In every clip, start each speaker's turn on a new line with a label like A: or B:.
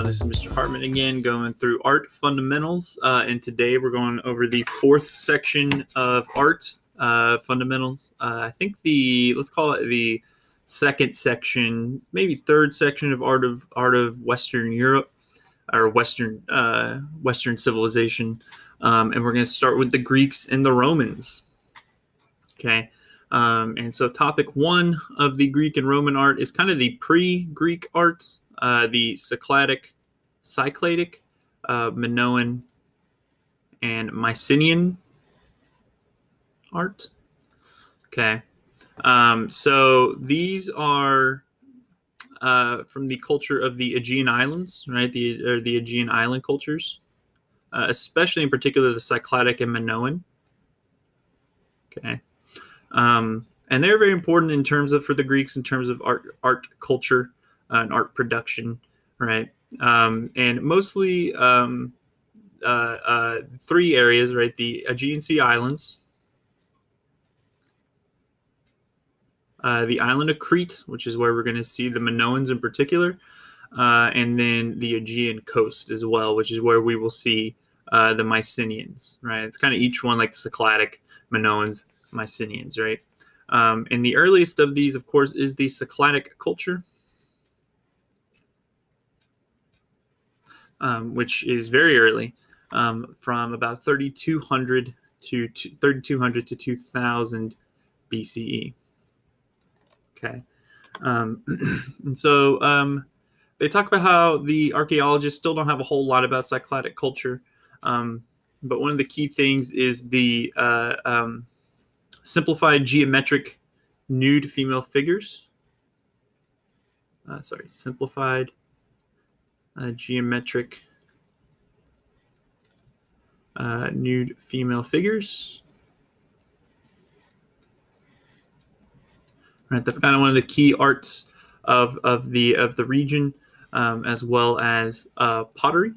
A: This is Mr. Hartman again, going through art fundamentals, and today we're going over the fourth section of art fundamentals. I think let's call it the second section, maybe third section of art of Western Europe or Western civilization, and we're going to start with the Greeks and the Romans. Okay. And so topic one of the Greek and Roman art is kind of the pre-Greek art, the Cycladic, Minoan, and Mycenaean art. Okay. So these are from the culture of the Aegean Islands, right? The Aegean Island cultures, especially in particular the Cycladic and Minoan. Okay. And they're very important in terms of, for the Greeks, in terms of art culture and art production, right? And mostly three areas, right? The Aegean Sea Islands, the island of Crete, which is where we're going to see the Minoans in particular, and then the Aegean coast as well, which is where we will see the Mycenaeans, right? It's kind of each one like the Cycladic, Minoans, Mycenaeans, right? And the earliest of these, of course, is the Cycladic culture, which is very early, from about 3200 to 2000 BCE. Okay, and so they talk about how the archaeologists still don't have a whole lot about Cycladic culture, but one of the key things is the simplified geometric nude female figures. Simplified geometric nude female figures. Right, that's kind of one of the key arts of the region, as well as pottery.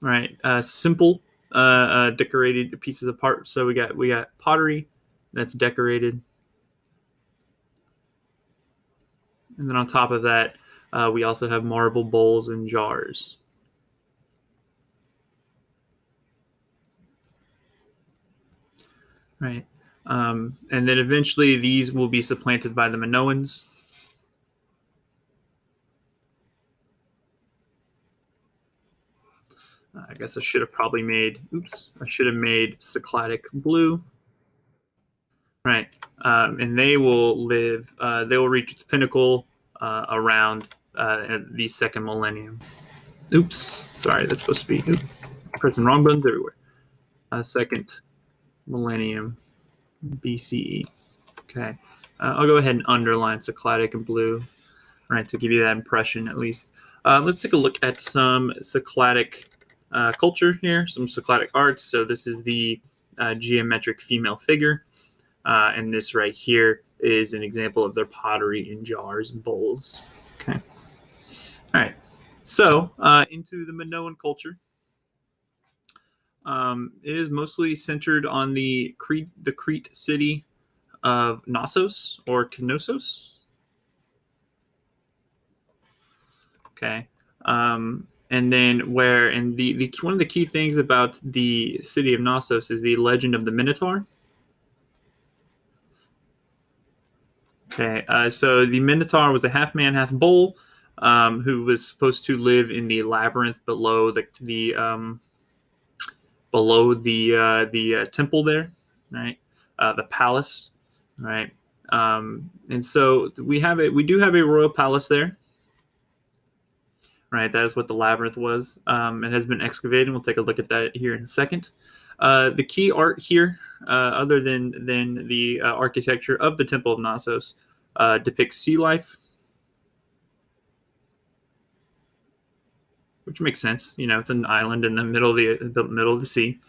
A: Right, simple decorated pieces of art. So we got pottery that's decorated, and then on top of that, we also have marble bowls and jars. Right, and then eventually these will be supplanted by the Minoans. I guess I should have probably made. I should have made Cycladic blue. Right, and they will live. They will reach its pinnacle around the second millennium. Oops, sorry, that's supposed to be. Pressing wrong buttons everywhere. Second millennium BCE. Okay, I'll go ahead and underline Cycladic in blue, right, to give you that impression at least. Let's take a look at some Cycladic culture here, some Cycladic arts. So this is the geometric female figure. And this right here is an example of their pottery in jars and bowls. Okay. All right. So into the Minoan culture. It is mostly centered on the Crete city of Knossos or Knossos. Okay. And then the one of the key things about the city of Knossos is the legend of the Minotaur. Okay, so the Minotaur was a half man, half bull, who was supposed to live in the labyrinth below the temple there, right? The palace, right? And so we do have a royal palace there, right? That is what the labyrinth was. It has been excavated. We'll take a look at that here in a second. The key art here, other than the architecture of the Temple of Knossos, depicts sea life, which makes sense. You know, it's an island in the middle of the sea,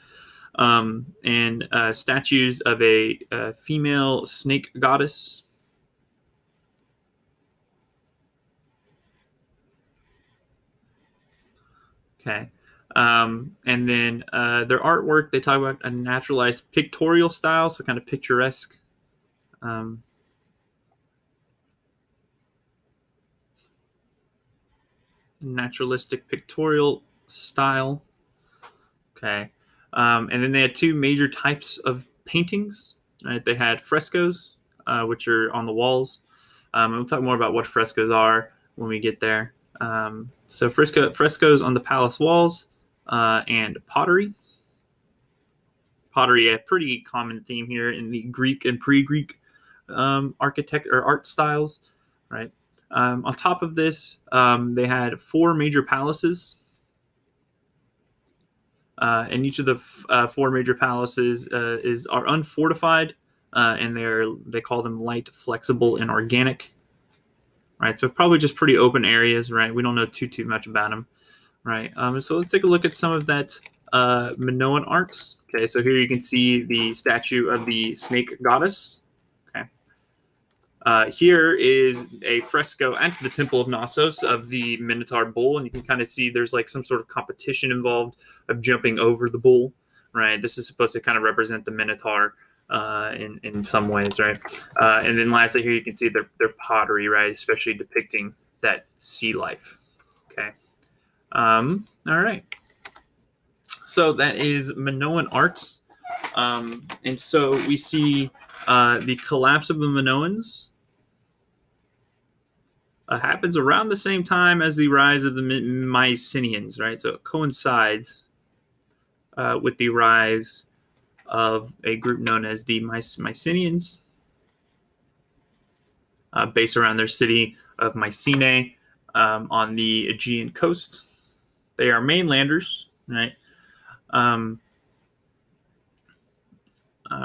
A: and statues of a female snake goddess. Okay. And then their artwork, they talk about a naturalized pictorial style, so kind of picturesque. naturalistic pictorial style. Okay. And then they had two major types of paintings. Right? They had frescoes, which are on the walls. And we'll talk more about what frescoes are when we get there. So frescoes on the palace walls and pottery. Pottery, a pretty common theme here in the Greek and pre-Greek architect or art styles, right? On top of this, they had four major palaces. And each of the four major palaces are unfortified, and they call them light, flexible, and organic. Right, so probably just pretty open areas. Right, we don't know too much about them. Right, so let's take a look at some of that Minoan art. Okay, so here you can see the statue of the snake goddess. Okay. Here is a fresco at the Temple of Knossos of the Minotaur bull, and you can kind of see there's like some sort of competition involved of jumping over the bull, right? This is supposed to kind of represent the Minotaur in some ways, right? And then lastly, here you can see their pottery, right? Especially depicting that sea life. Okay. All right. So that is Minoan art. And so we see the collapse of the Minoans happens around the same time as the rise of the Mycenaeans, right? So it coincides with the rise of a group known as the Mycenaeans, based around their city of Mycenae on the Aegean coast. They are mainlanders, right? All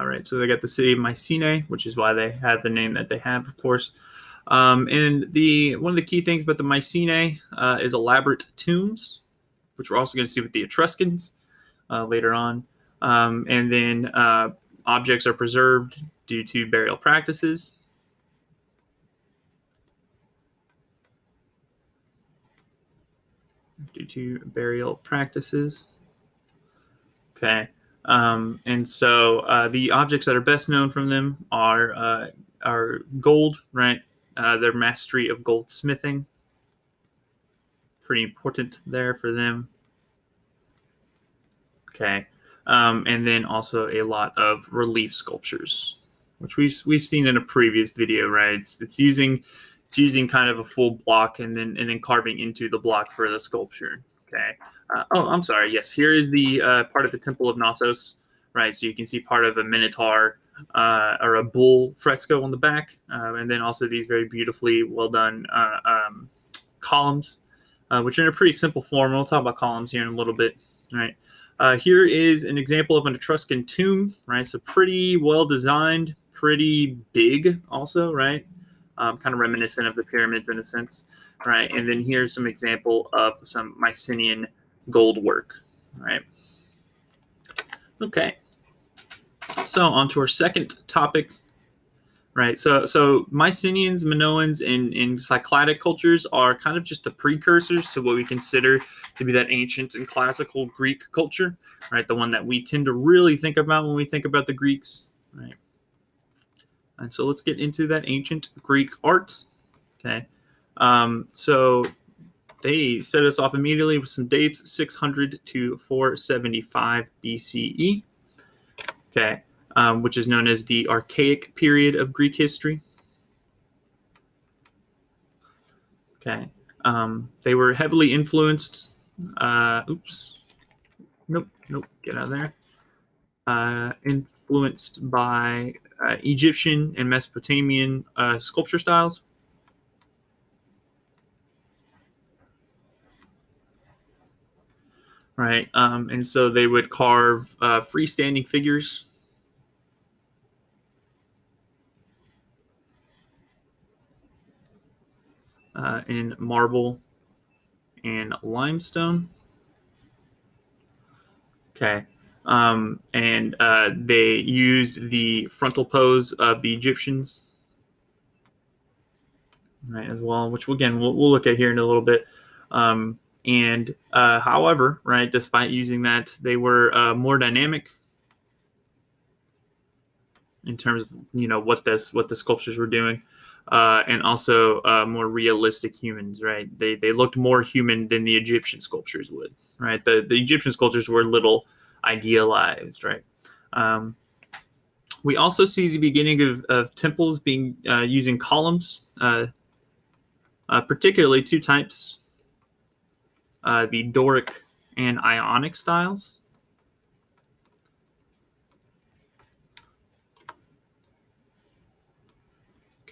A: right, so they got the city of Mycenae, which is why they have the name that they have, of course. And one of the key things about the Mycenae is elaborate tombs, which we're also going to see with the Etruscans later on. And then objects are preserved due to burial practices. Okay. And so the objects that are best known from them are gold, right? Their mastery of goldsmithing. Pretty important there for them. Okay. And then also a lot of relief sculptures, which we've seen in a previous video, right? It's using kind of a full block and then carving into the block for the sculpture. Okay. I'm sorry. Yes, here is the part of the Temple of Knossos, right? So you can see part of a Minotaur or a bull fresco on the back, and then also these very beautifully well done columns, which are in a pretty simple form. We'll talk about columns here in a little bit, right? Here is an example of an Etruscan tomb, right? So pretty well designed, pretty big also, right? Kind of reminiscent of the pyramids in a sense, right? And then here's some example of some Mycenaean gold work, right? Okay. So on to our second topic, right? So Mycenaeans, Minoans, and Cycladic cultures are kind of just the precursors to what we consider to be that ancient and classical Greek culture, right? The one that we tend to really think about when we think about the Greeks, right? And so let's get into that ancient Greek art. Okay. So they set us off immediately with some dates, 600 to 475 BCE. Okay. Which is known as the Archaic period of Greek history. Okay. They were heavily influenced. Nope. Get out of there. Influenced by Egyptian and Mesopotamian sculpture styles. Right. And so they would carve freestanding figures. In marble and limestone. Okay. And they used the frontal pose of the Egyptians, right, as well, which again we'll look at here in a little bit. And however, right, despite using that, they were more dynamic in terms of what the sculptures were doing. and also more realistic humans, right? They looked more human than the Egyptian sculptures would, right? The Egyptian sculptures were a little idealized, right? We also see the beginning of temples being using columns, particularly two types, the Doric and Ionic styles.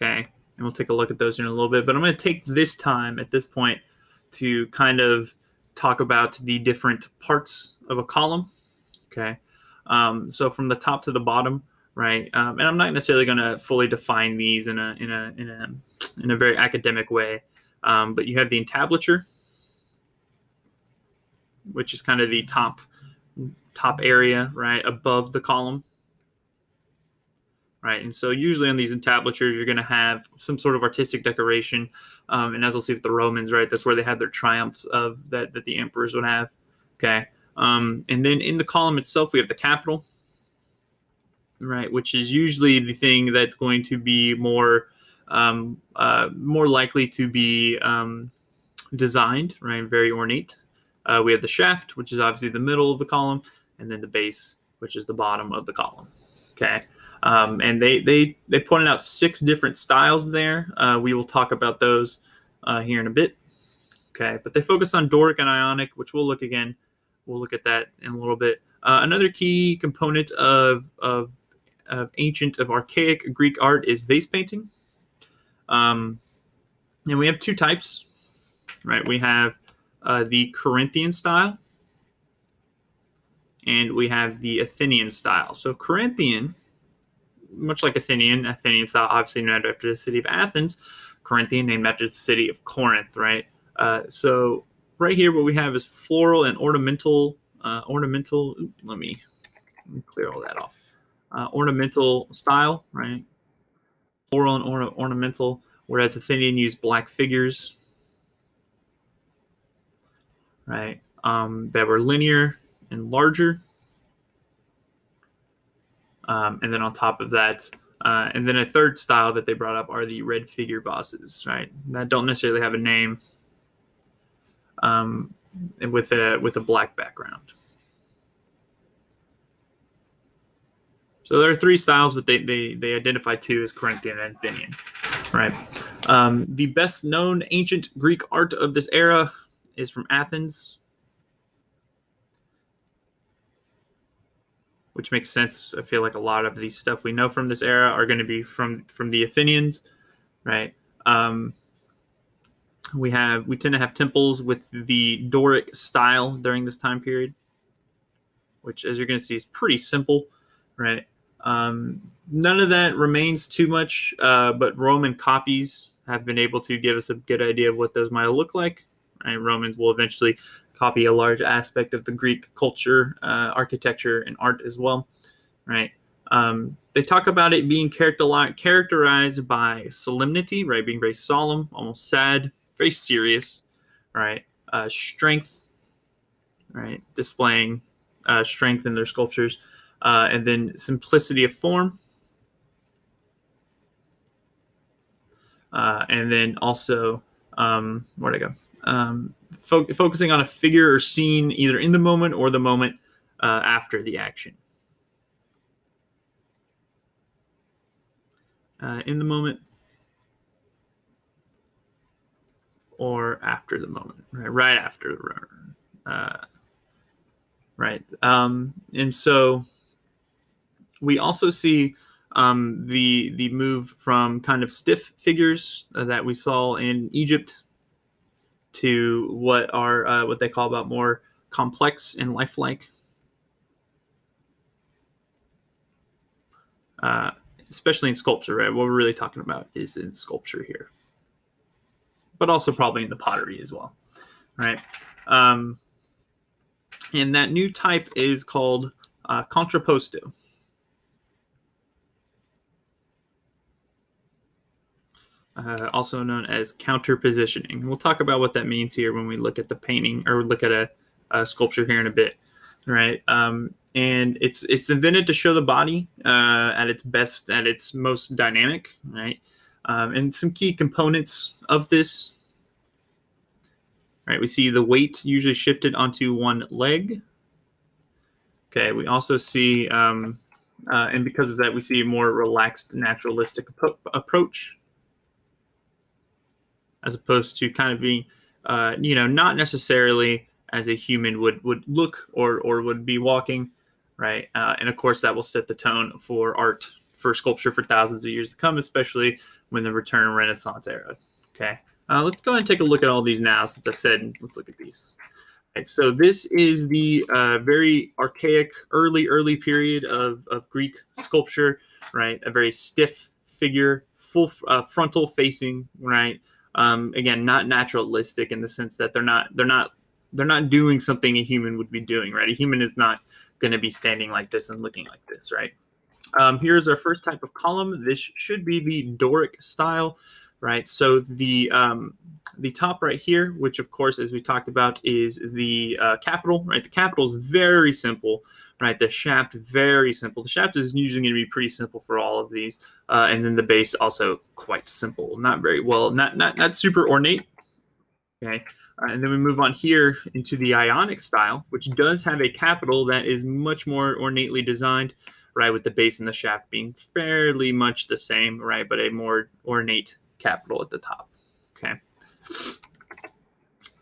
A: Okay, and we'll take a look at those in a little bit. But I'm going to take this time at this point to kind of talk about the different parts of a column. Okay, so from the top to the bottom, right? And I'm not necessarily going to fully define these in a very academic way, but you have the entablature, which is kind of the top area, right, above the column. Right, and so usually on these entablatures, you're going to have some sort of artistic decoration, and as we'll see with the Romans, right, that's where they had their triumphs of that the emperors would have. Okay, and then in the column itself, we have the capital, right, which is usually the thing that's going to be more likely to be designed, right, very ornate. We have the shaft, which is obviously the middle of the column, and then the base, which is the bottom of the column. Okay. And they pointed out 6 different styles there. We will talk about those here in a bit. Okay, but they focus on Doric and Ionic, which we'll look again. We'll look at that in a little bit. Another key component of ancient, of archaic Greek art is vase painting. And we have 2 types, right? We have the Corinthian style, and we have the Athenian style. So Corinthian, much like Athenian style, obviously named after the city of Athens. Corinthian, named after the city of Corinth, right? So right here, what we have is floral and ornamental. Let me clear all that off. Ornamental style, right? Floral and ornamental, whereas Athenian used black figures, right? That were linear and larger. And then on top of that, and then a third style that they brought up are the red figure vases, right? That don't necessarily have a name, with a black background. So there are 3 styles, but they identify 2 as Corinthian and Athenian, right? The best known ancient Greek art of this era is from Athens, which makes sense. I feel like a lot of the stuff we know from this era are going to be from the Athenians, right? We tend to have temples with the Doric style during this time period, which, as you're going to see, is pretty simple, right? None of that remains too much, but Roman copies have been able to give us a good idea of what those might look like. Right? Romans will eventually copy a large aspect of the Greek culture, architecture, and art as well, right? They talk about it being characterized by solemnity, right? Being very solemn, almost sad, very serious, right? Strength, right? Displaying strength in their sculptures, and then simplicity of form, and then also where'd I go? Focusing on a figure or scene either in the moment or the moment after the action. In the moment or after the moment, right after, right. And so we also see the move from kind of stiff figures that we saw in Egypt to what they call about more complex and lifelike. Especially in sculpture, right? What we're really talking about is in sculpture here, but also probably in the pottery as well, right? And that new type is called contrapposto. Also known as counterpositioning. We'll talk about what that means here when we look at the painting or look at a sculpture here in a bit, right? And it's invented to show the body at its best, at its most dynamic, right? And some key components of this. Right, we see the weight usually shifted onto one leg. Okay, we also see, and because of that, we see a more relaxed naturalistic approach, as opposed to kind of being, not necessarily as a human would look or would be walking, right? And of course, that will set the tone for art, for sculpture for thousands of years to come, especially when the return Renaissance era. Okay, let's go ahead and take a look at all these now. Since I've said, let's look at these. Right, so this is the very archaic, early period of Greek sculpture, right? A very stiff figure, full frontal facing, right? Again, not naturalistic in the sense that they're not doing something a human would be doing, right? A human is not going to be standing like this and looking like this, right? Here's our first type of column. This should be the Doric style, right? So the top right here, which of course, as we talked about, is the capital, right? The capital is very simple, right? The shaft, very simple. The shaft is usually going to be pretty simple for all of these. And then the base also quite simple, not very well, not super ornate. Okay. And then we move on here into the Ionic style, which does have a capital that is much more ornately designed, right? With the base and the shaft being fairly much the same, right? But a more ornate capital at the top. Okay.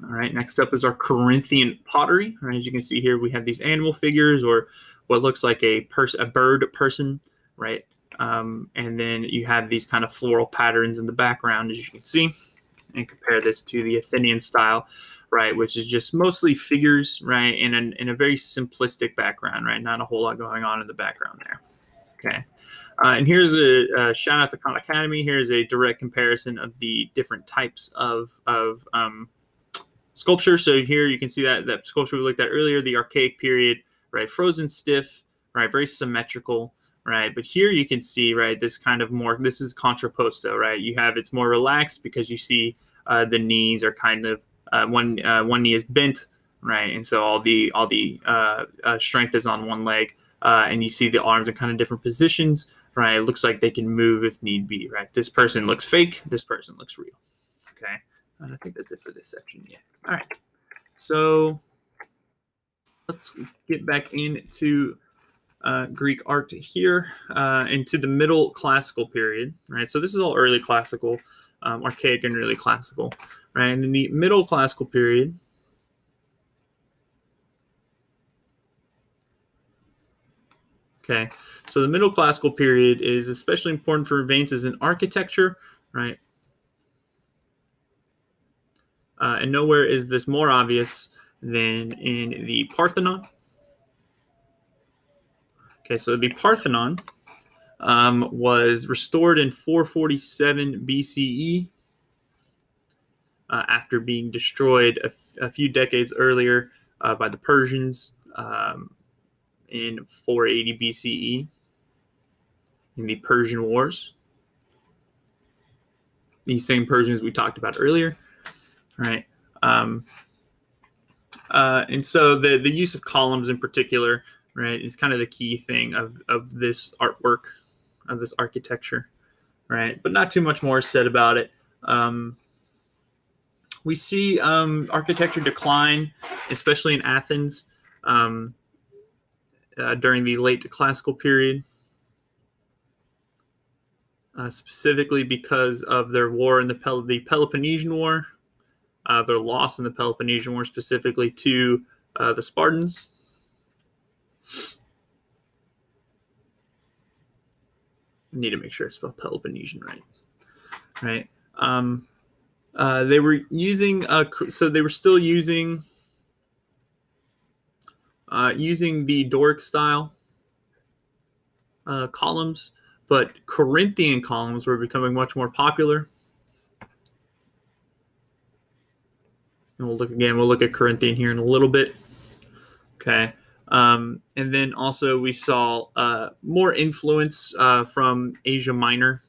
A: All right, next up is our Corinthian pottery. Right, as you can see here, we have these animal figures or what looks like a bird person, right? And then you have these kind of floral patterns in the background, as you can see, and compare this to the Athenian style, right, which is just mostly figures, right, in a very simplistic background, right? Not a whole lot going on in the background there. Okay. And here's a shout out to Khan Academy. Here's a direct comparison of the different types of sculpture. So here you can see that sculpture we looked at earlier, the Archaic period, right? Frozen stiff, right? Very symmetrical, right? But here you can see, right, this kind of more, this is contrapposto, right? You have, it's more relaxed because you see the knees are kind of, one knee is bent, right? And so all the strength is on one leg. And you see the arms in kind of different positions, right? It looks like they can move if need be, right? This person looks fake. This person looks real. Okay. And I think that's it for this section. Yeah. All right. So let's get back into Greek art here, into the Middle Classical period, right? So this is all early classical, archaic and early classical, right? And in the Middle Classical period, okay, so the Middle Classical period is especially important for advances in architecture, right? And nowhere is this more obvious than in the Parthenon. Okay, so the Parthenon was restored in 447 BCE after being destroyed a few decades earlier by the Persians in 480 BCE in the Persian Wars. These same Persians we talked about earlier, right? And so the use of columns in particular, right, is kind of the key thing of this artwork, of this architecture, right? But not too much more said about it. We see architecture decline, especially in Athens, during the late classical period, specifically because of their war in the Peloponnesian War, their loss in the Peloponnesian War, specifically to the Spartans. I need to make sure I spell Peloponnesian right. They were using, so they were still using the Doric style columns, but Corinthian columns were becoming much more popular. And we'll look at Corinthian here in a little bit. Okay. And then also we saw more influence from Asia Minor,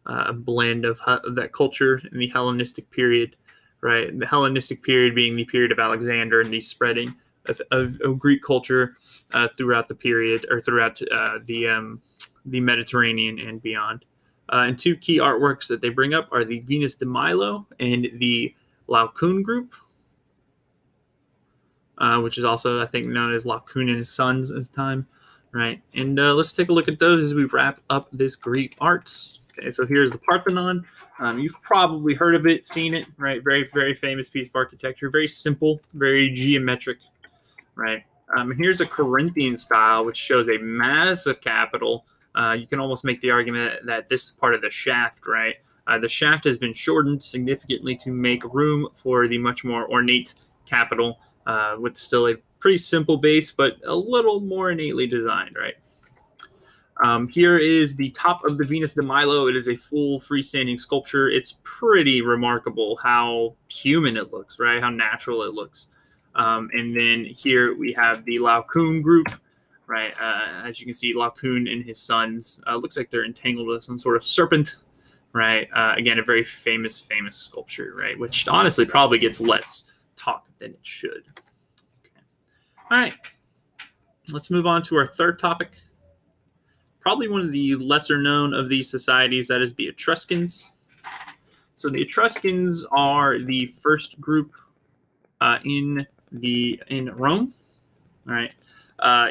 A: a blend of that culture in the Hellenistic period, right? The Hellenistic period being the period of Alexander and the spreading of Greek culture throughout the period, or throughout the Mediterranean and beyond. And two key artworks that they bring up are the Venus de Milo and the Laocoon group, which is also, I think, known as Laocoon and his sons at the time, right? And let's take a look at those as we wrap up this Greek art. Okay, so here's the Parthenon. You've probably heard of it, seen it, right? Very, very famous piece of architecture. Very simple, very geometric, right? Here's a Corinthian style, which shows a massive capital. You can almost make the argument that this is part of the shaft, right? The shaft has been shortened significantly to make room for the much more ornate capital, with still a pretty simple base, but a little more innately designed, right? Here is the top of the Venus de Milo. It is a full freestanding sculpture. It's pretty remarkable how human it looks, right? How natural it looks. And then here we have the Laocoon group, right? As you can see, Laocoon and his sons looks like they're entangled with some sort of serpent, right? Again, a very famous sculpture, right? Which honestly probably gets less talk than it should. Okay. All right, let's move on to our third topic. Probably one of the lesser known of these societies, that is the Etruscans. So the Etruscans are the first group in Rome, right?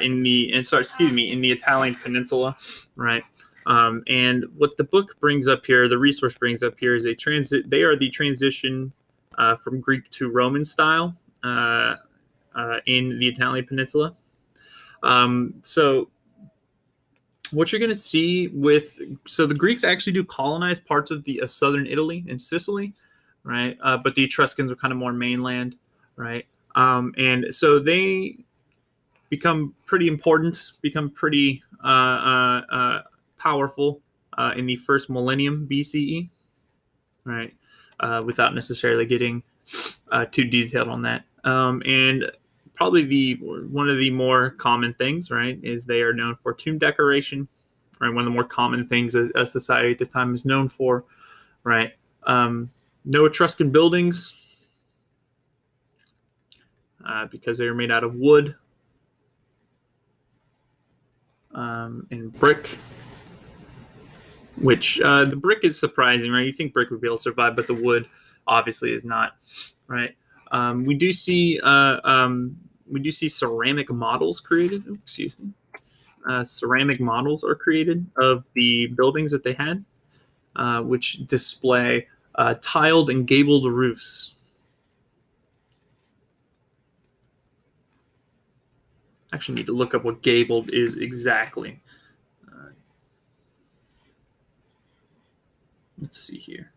A: In the Italian peninsula, right? And what the book brings up here, the resource brings up here, is a transit. They are the transition from Greek to Roman style in the Italian peninsula. So what you're going to see so the Greeks actually do colonize parts of the southern Italy and Sicily, right? But the Etruscans are kind of more mainland, right? And so they become pretty important, become pretty powerful in the first millennium BCE, right? Without necessarily getting too detailed on that. And probably one of the more common things, right, is they are known for tomb decoration, right? One of the more common things a society at this time is known for, right? No Etruscan buildings because they are made out of wood and brick, which the brick is surprising, right? You think brick would be able to survive, but the wood obviously is not, right? We do see ceramic models created. Oh, excuse me. Ceramic models are created of the buildings that they had, which display tiled and gabled roofs. Actually, need to look up what gabled is exactly. Let's see here.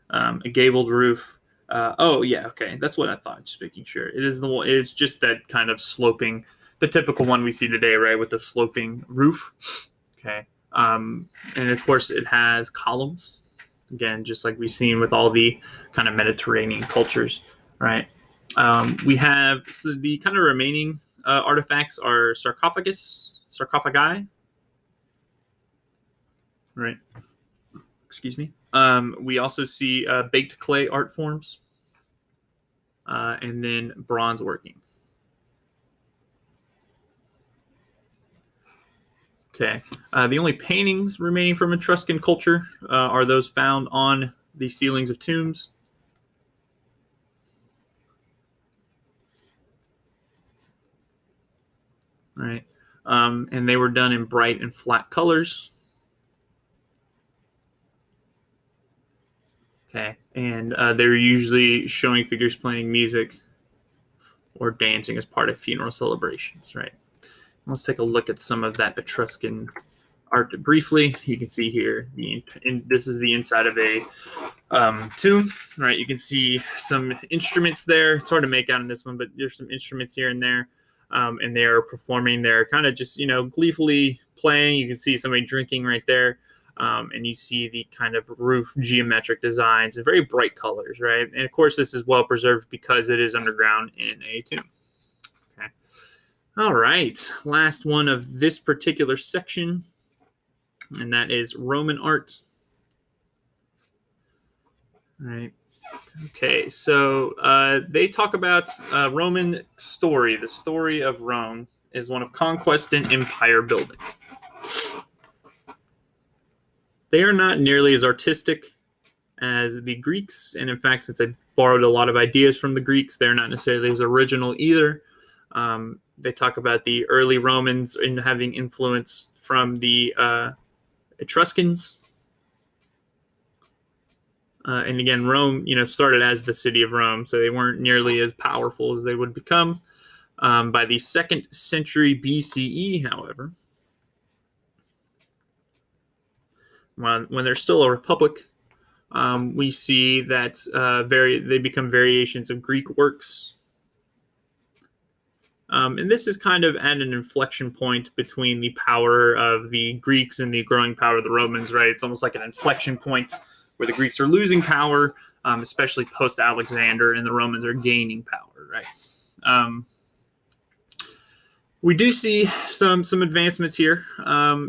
A: A gabled roof. Oh yeah, okay, that's what I thought. Just making sure. It is It is just that kind of sloping, the typical one we see today, right, with the sloping roof. Okay, and of course it has columns. Again, just like we've seen with all the kind of Mediterranean cultures, right? We have the kind of remaining artifacts are sarcophagi, right? Excuse me. We also see baked clay art forms, and then bronze working. Okay. The only paintings remaining from Etruscan culture are those found on the ceilings of tombs. Right. And they were done in bright and flat colors. Okay. And they're usually showing figures playing music or dancing as part of funeral celebrations, right? Let's take a look at some of that Etruscan art briefly. You can see here, this is the inside of a tomb, right? You can see some instruments there. It's hard to make out in this one, but there's some instruments here and there. And they are performing. They're kind of just, gleefully playing. You can see somebody drinking right there. And you see the kind of roof geometric designs and very bright colors, right? And of course, this is well preserved because it is underground in a tomb. Okay. All right. Last one of this particular section, and that is Roman art. All right. Okay, so they talk about Roman story. The story of Rome is one of conquest and empire building. They are not nearly as artistic as the Greeks, and in fact, since they borrowed a lot of ideas from the Greeks, they're not necessarily as original either. They talk about the early Romans in having influence from the Etruscans. And again, Rome, started as the city of Rome, so they weren't nearly as powerful as they would become. By the 2nd century BCE, however, when they're still a republic, we see that they become variations of Greek works. And this is kind of at an inflection point between the power of the Greeks and the growing power of the Romans, right? It's almost like an inflection point where the Greeks are losing power, especially post-Alexander, and the Romans are gaining power, right? We do see some advancements here,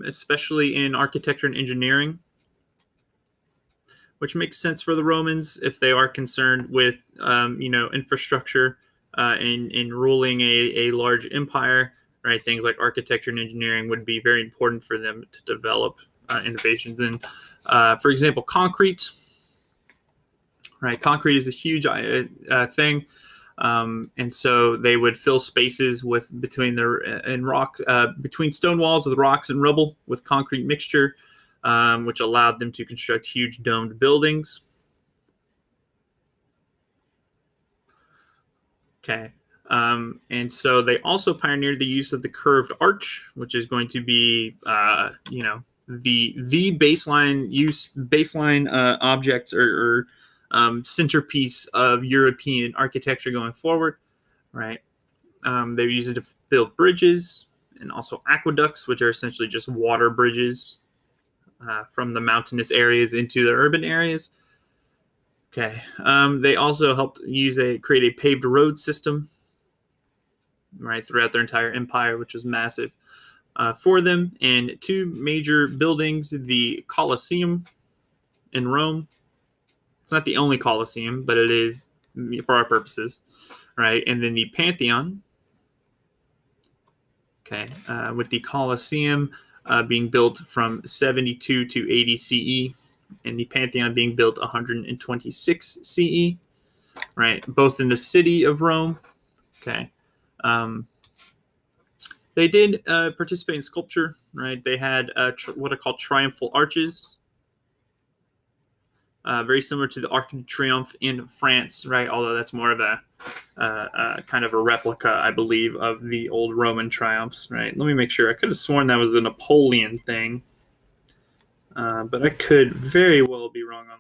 A: especially in architecture and engineering, which makes sense for the Romans if they are concerned with, infrastructure in ruling a large empire, right? Things like architecture and engineering would be very important for them to develop innovations in. For example, concrete, right? Concrete is a huge thing. And so they would fill spaces between stone walls with rocks and rubble with concrete mixture, which allowed them to construct huge domed buildings. Okay. And so they also pioneered the use of the curved arch, which is going to be, the baseline object or centerpiece of European architecture going forward, right? They use it to build bridges and also aqueducts, which are essentially just water bridges from the mountainous areas into the urban areas. Okay. They also helped create a paved road system, right, throughout their entire empire, which was massive for them. And 2 major buildings, the Colosseum in Rome. It's not the only Colosseum, but it is for our purposes, right? And then the Pantheon. Okay, with the Colosseum being built from 72 to 80 CE, and the Pantheon being built 126 CE, right? Both in the city of Rome. Okay. They did participate in sculpture, right? They had what are called triumphal arches, very similar to the Arc de Triomphe in France, right? Although that's more of a kind of a replica, I believe, of the old Roman triumphs, right? Let me make sure. I could have sworn that was a Napoleon thing, but I could very well be wrong on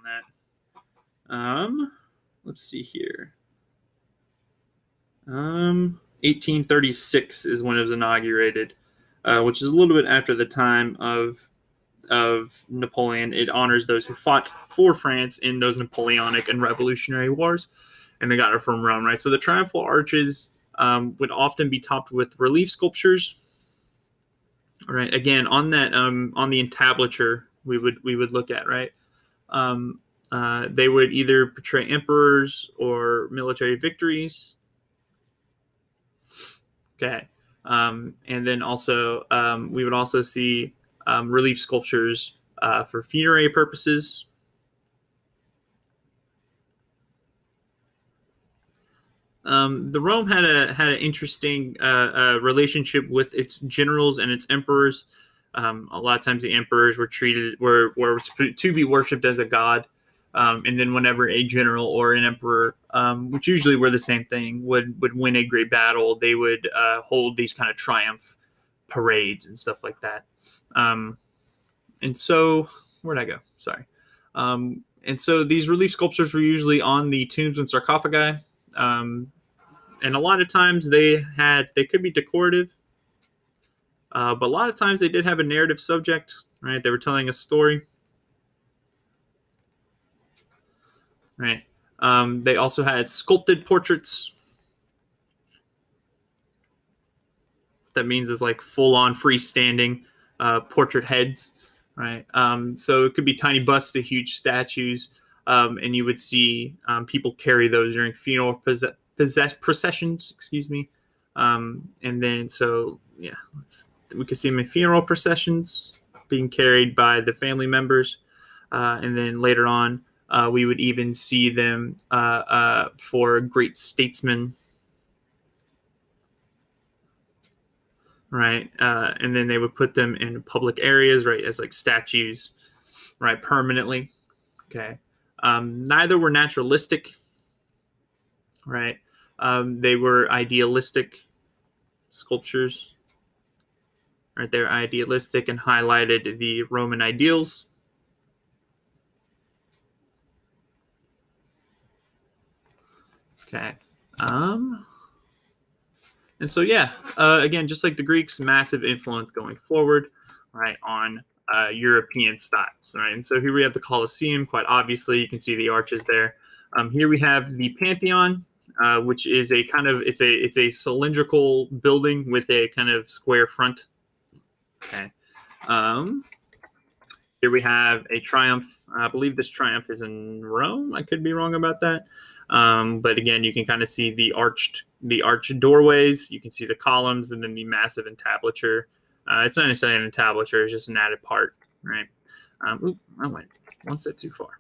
A: that. Let's see here. 1836 is when it was inaugurated, which is a little bit after the time of Napoleon. It honors those who fought for France in those Napoleonic and Revolutionary Wars, and they got it from Rome, right? So the triumphal arches would often be topped with relief sculptures, right? Again, on that on the entablature we would look at, right? They would either portray emperors or military victories. Okay, and then also we would also see relief sculptures for funerary purposes. The Rome had an interesting relationship with its generals and its emperors. A lot of times the emperors were to be worshipped as a god, and then whenever a general or an emperor, which usually were the same thing, would win a great battle, they would hold these kind of triumph parades and stuff like that. And so, where'd I go? Sorry. And so these relief sculptures were usually on the tombs and sarcophagi. And a lot of times they could be decorative, but a lot of times they did have a narrative subject, right? They were telling a story, right? They also had sculpted portraits. What that means is like full-on freestanding portrait heads, right? So it could be tiny busts to huge statues, and you would see people carry those during funeral processions, excuse me. And then, so yeah, we could see them in funeral processions being carried by the family members. and then later on, we would even see them for great statesmen, right? And then they would put them in public areas, right, as like statues, right, permanently. Okay. Neither were naturalistic, right? They were idealistic sculptures, right? They're idealistic and highlighted the Roman ideals. Okay. And so, yeah, again, just like the Greeks, massive influence going forward, right, on European styles, right? And so here we have the Colosseum, quite obviously. You can see the arches there. Here we have the Pantheon, which is a kind of, it's a cylindrical building with a kind of square front. Okay. Here we have a triumph. I believe this triumph is in Rome. I could be wrong about that. But again, you can kind of see the arched doorways. You can see the columns and then the massive entablature. It's not necessarily an entablature; it's just an added part, right? I went one step too far.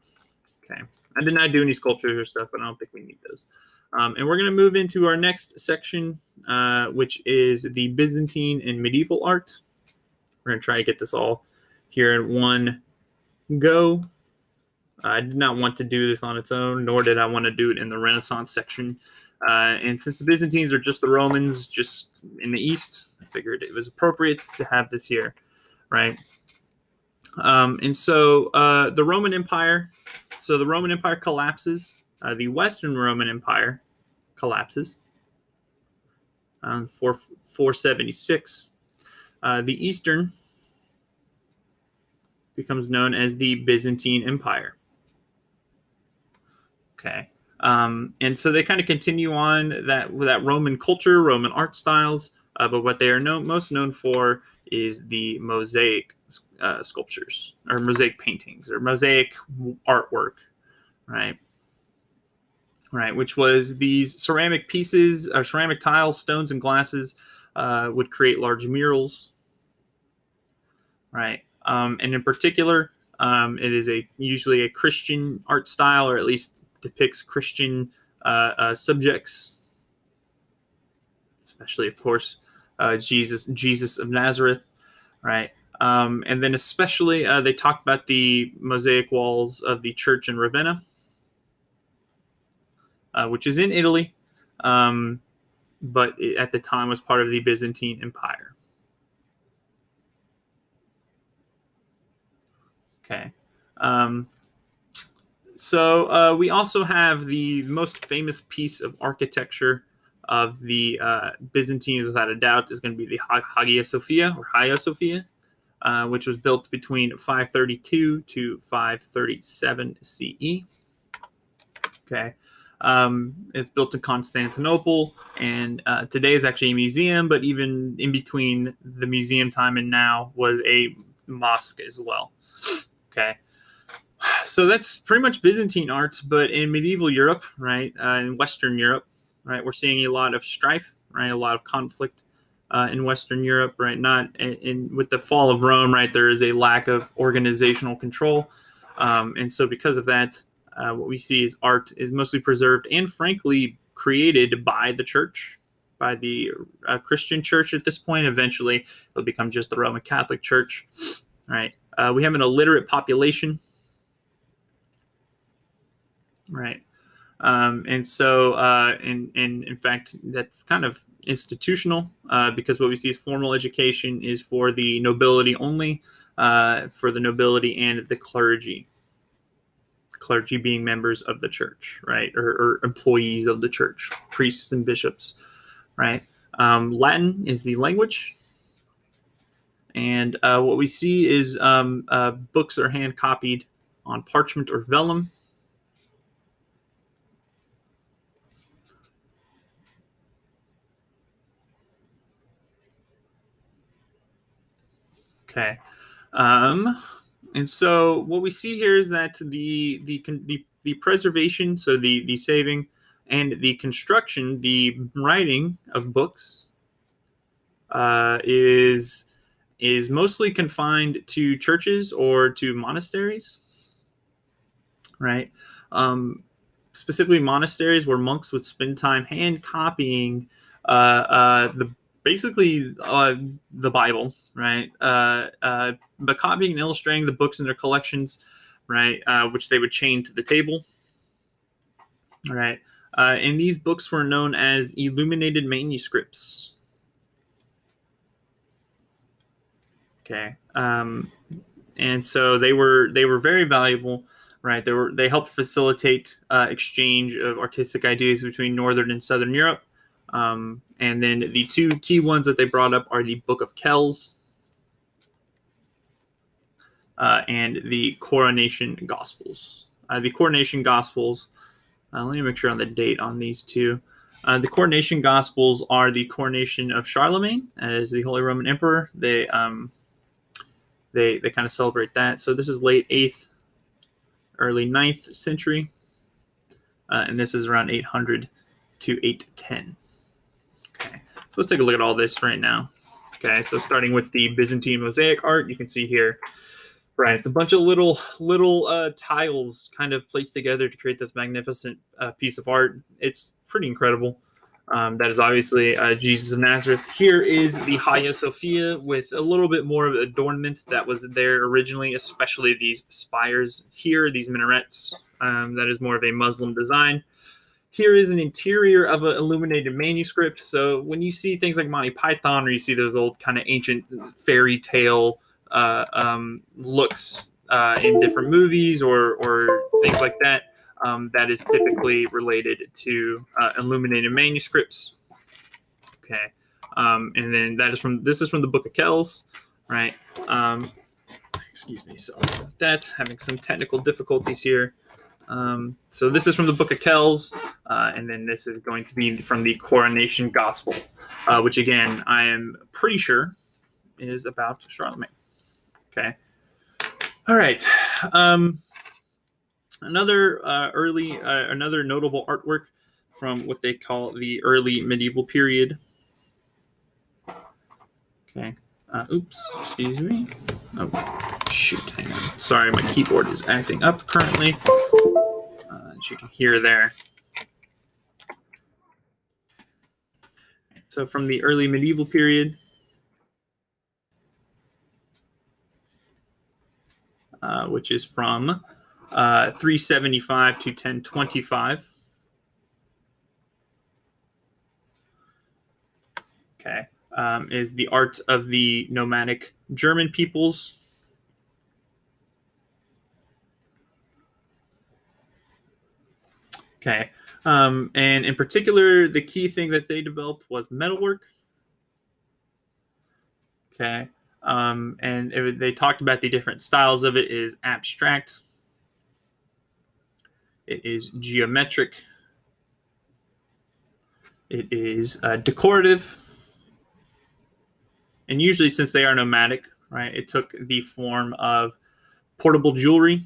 A: Okay, I did not do any sculptures or stuff, but I don't think we need those. And we're going to move into our next section, which is the Byzantine and medieval art. We're going to try to get this all here in one go. I did not want to do this on its own, nor did I want to do it in the Renaissance section. And since the Byzantines are just the Romans, just in the East, I figured it was appropriate to have this here, right? And so the Roman Empire, collapses. The Western Roman Empire collapses on 476. The Eastern becomes known as the Byzantine Empire. Okay. And so they kind of continue on that Roman culture, Roman art styles, but what they are most known for is the mosaic sculptures, or mosaic paintings, or mosaic artwork, right? Right, which was these ceramic pieces, or ceramic tiles, stones, and glasses would create large murals, right? And in particular, it is usually a Christian art style, or at least depicts Christian subjects, especially, of course, Jesus of Nazareth, right? And then especially they talked about the mosaic walls of the church in Ravenna, which is in Italy, but at the time was part of the Byzantine Empire. Okay. So we also have the most famous piece of architecture of the Byzantines, without a doubt, is going to be the Hagia Sophia, or Hagia Sophia, which was built between 532 to 537 CE. Okay. It's built in Constantinople, and today is actually a museum, but even in between the museum time and now was a mosque as well. Okay. So that's pretty much Byzantine art, but in medieval Europe, right, in Western Europe, right, we're seeing a lot of strife, right, a lot of conflict in Western Europe, right. Not with the fall of Rome, right, there is a lack of organizational control, and so because of that, what we see is art is mostly preserved and, frankly, created by the church, by the Christian church at this point. Eventually, it'll become just the Roman Catholic Church, right. We have an illiterate population. Right. And so, in fact, that's kind of institutional because what we see is formal education is for the nobility only, for the nobility and the clergy. Clergy being members of the church, right, or employees of the church, priests and bishops, right. Latin is the language. And what we see is books are hand copied on parchment or vellum. Okay. And so what we see here is that the preservation, so the saving and the construction, the writing of books is mostly confined to churches or to monasteries. right? Specifically monasteries where monks would spend time hand copying the Bible, right? But copying and illustrating the books in their collections, right? Which they would chain to the table, right? And these books were known as Illuminated Manuscripts. Okay, and so they were very valuable, right? They helped facilitate exchange of artistic ideas between Northern and Southern Europe. And then the two key ones that they brought up are the Book of Kells and the Coronation Gospels. The Coronation Gospels. Let me make sure on the date on these two. The Coronation Gospels are the coronation of Charlemagne as the Holy Roman Emperor. They kind of celebrate that. So this is late 8th, early 9th century, and this is around 800 to 810. Okay, so let's take a look at all this right now. Okay, so starting with the Byzantine Mosaic art, you can see here, right, it's a bunch of little tiles kind of placed together to create this magnificent piece of art. It's pretty incredible. That is obviously Jesus of Nazareth. Here is the Hagia Sophia with a little bit more of adornment that was there originally, especially these spires here, these minarets. That is more of a Muslim design. Here is an interior of an illuminated manuscript. So when you see things like Monty Python, or you see those old kind of ancient fairy tale looks in different movies or things like that, that is typically related to illuminated manuscripts. Okay, and then this is from the Book of Kells, right? Excuse me, sorry about that. Having some technical difficulties here. So this is from the Book of Kells, and then this is going to be from the Coronation Gospel, which again I am pretty sure is about Charlemagne. Okay. All right. Another notable artwork from what they call the early medieval period. Okay. Oops. Excuse me. Oh, shoot. Hang on. Sorry, my keyboard is acting up currently. As you can hear there. So from the early medieval period, which is from 375 to 1025. Okay, is the art of the nomadic German peoples. Okay, and in particular, the key thing that they developed was metalwork. Okay, and they talked about the different styles of it is abstract, it is geometric, it is decorative, and usually since they are nomadic, right, it took the form of portable jewelry,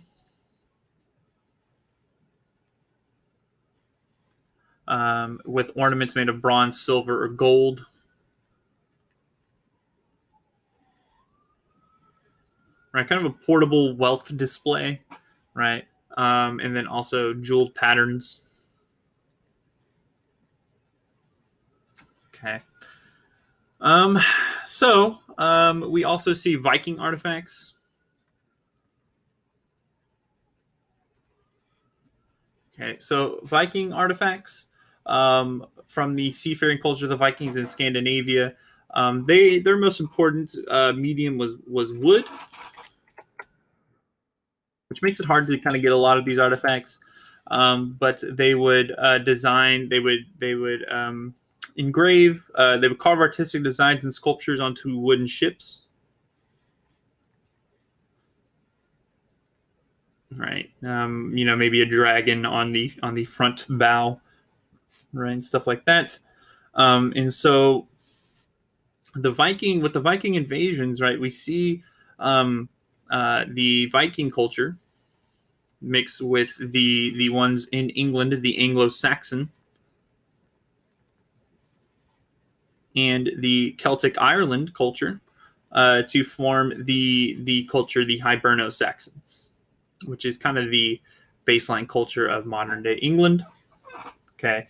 A: with ornaments made of bronze, silver, or gold. Right, kind of a portable wealth display, right? And then also jeweled patterns. Okay. So we also see Viking artifacts. Okay, so Viking artifacts from the seafaring culture of the Vikings in Scandinavia. Their most important medium was wood, which makes it hard to kind of get a lot of these artifacts. But they would design, they would engrave, they would carve artistic designs and sculptures onto wooden ships. Right, maybe a dragon on the front bow, right, and stuff like that. And so with the Viking invasions, right, we see the Viking culture mixed with the ones in England, the Anglo-Saxon, and the Celtic Ireland culture to form the culture, the Hiberno-Saxons, which is kind of the baseline culture of modern day England. Okay.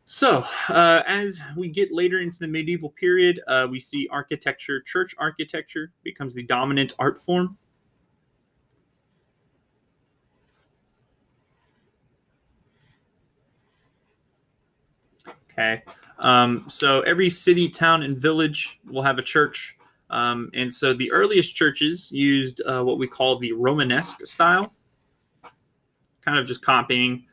A: So, as we get later into the medieval period, we see architecture, church architecture becomes the dominant art form. Okay. So every city, town, and village will have a church. And so the earliest churches used what we call the Romanesque style, kind of just copying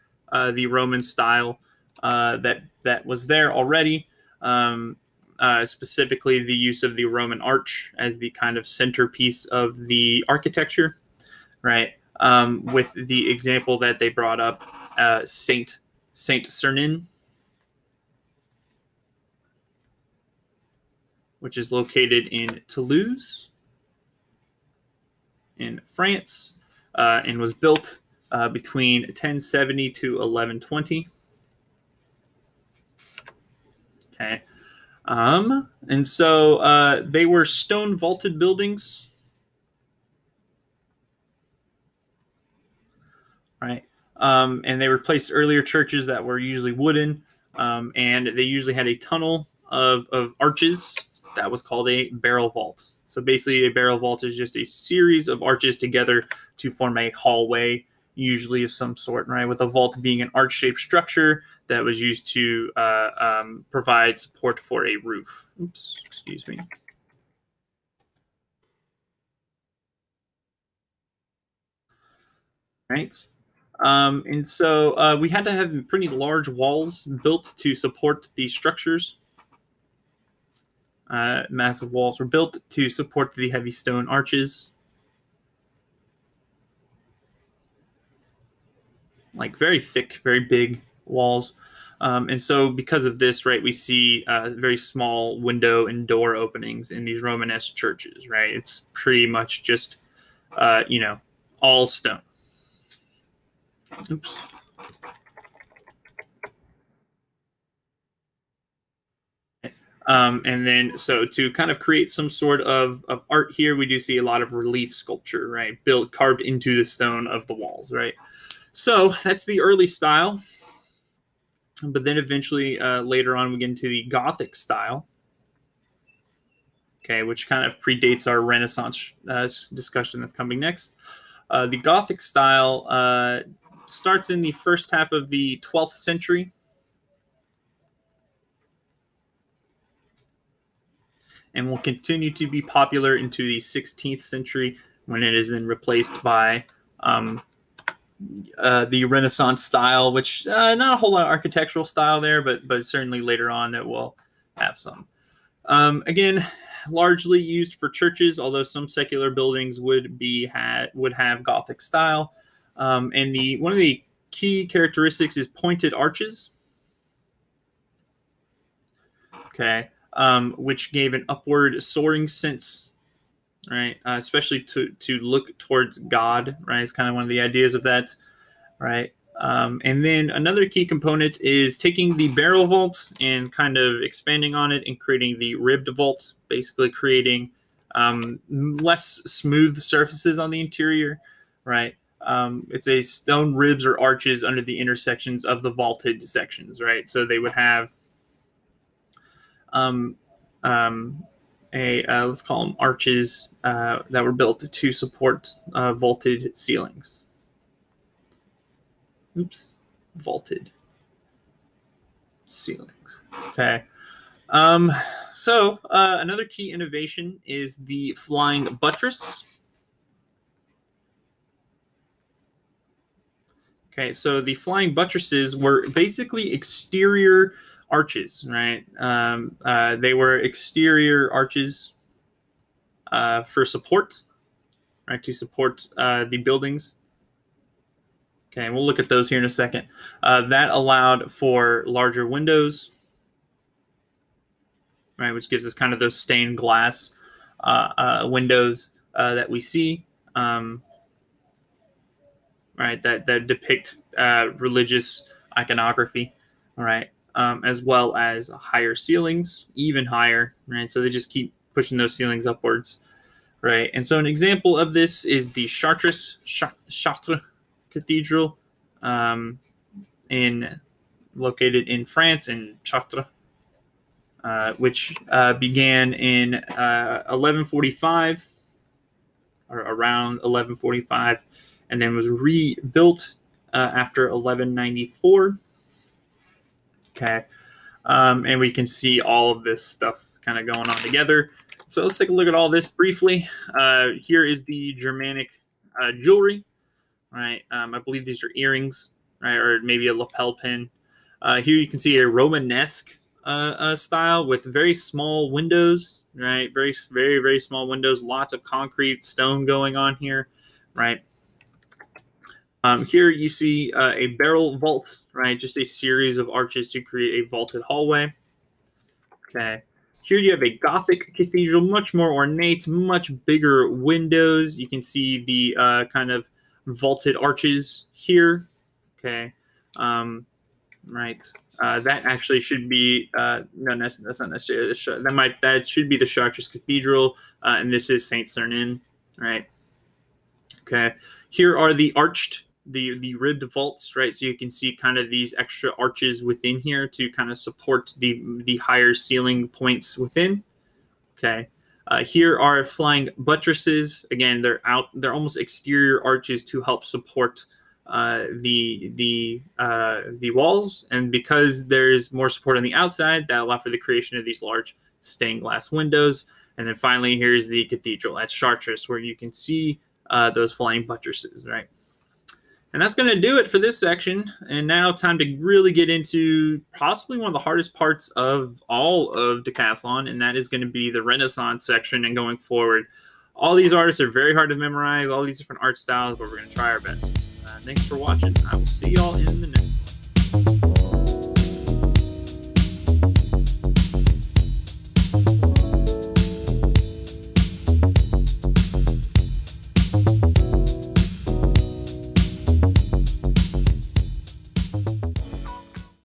A: the Roman style that was there already. Specifically, the use of the Roman arch as the kind of centerpiece of the architecture, right? With the example that they brought up, Saint Sernin, which is located in Toulouse, in France, and was built between 1070 to 1120. Okay. And so they were stone vaulted buildings, right? And they replaced earlier churches that were usually wooden, and they usually had a tunnel of arches that was called a barrel vault. So basically, a barrel vault is just a series of arches together to form a hallway, usually of some sort, right? With a vault being an arch-shaped structure that was used to provide support for a roof. Oops, excuse me. Right. And so we had to have pretty large walls built to support these structures. Massive walls were built to support the heavy stone arches. Like very thick, very big walls. And so because of this, right, we see very small window and door openings in these Romanesque churches, right? It's pretty much just, all stone. Oops. And then, so to kind of create some sort of art here, we do see a lot of relief sculpture, right? Carved into the stone of the walls, right? So that's the early style. But then eventually, later on, we get into the Gothic style, okay, which kind of predates our Renaissance discussion that's coming next. The Gothic style starts in the first half of the 12th century and will continue to be popular into the 16th century when it is then replaced by the Renaissance style, which not a whole lot of architectural style there, but certainly later on it will have some. Again, largely used for churches, although some secular buildings would have Gothic style. And one of the key characteristics is pointed arches. Okay, which gave an upward soaring sense, right? Especially to look towards God, right? It's kind of one of the ideas of that, right? And then another key component is taking the barrel vault and kind of expanding on it and creating the ribbed vault, basically creating less smooth surfaces on the interior, right? It's a stone ribs or arches under the intersections of the vaulted sections, right? So they would have let's call them arches that were built to support vaulted ceilings. Oops, vaulted ceilings. Okay. So another key innovation is the flying buttress. Okay, so the flying buttresses were basically exterior arches, right? They were exterior arches for support, right? To support the buildings. Okay, we'll look at those here in a second. That allowed for larger windows, right, which gives us kind of those stained glass windows that we see, right, that depict religious iconography, right, as well as higher ceilings, even higher, right? So they just keep pushing those ceilings upwards, right? And so an example of this is the Chartres, Cathedral, located in France in Chartres, which began in 1145 or around 1145, and then was rebuilt after 1194. Okay, and we can see all of this stuff kind of going on together. So let's take a look at all this briefly. Here is the Germanic jewelry, right? I believe these are earrings, right, or maybe a lapel pin. Here you can see a Romanesque style with very small windows, right? Very, very, very small windows. Lots of concrete, stone going on here, right? Here you see a barrel vault, right? Just a series of arches to create a vaulted hallway. Okay. Here you have a Gothic cathedral, much more ornate, much bigger windows. You can see the kind of vaulted arches here. Okay. Right. That actually should be no, that's not necessarily that should be the Chartres Cathedral, and this is Saint Sernin, right? Okay. Here are the arched, the ribbed vaults, right? So you can see kind of these extra arches within here to kind of support the higher ceiling points within. Okay. Here are flying buttresses. Again, they're almost exterior arches to help support the walls, and because there's more support on the outside, that allow for the creation of these large stained glass windows. And then finally, here's the cathedral at Chartres, where you can see those flying buttresses, right? And that's going to do it for this section. And now time to really get into possibly one of the hardest parts of all of Decathlon, and that is going to be the Renaissance section and going forward. All these artists are very hard to memorize, all these different art styles, but we're going to try our best. Thanks for watching. I will see y'all in the next one.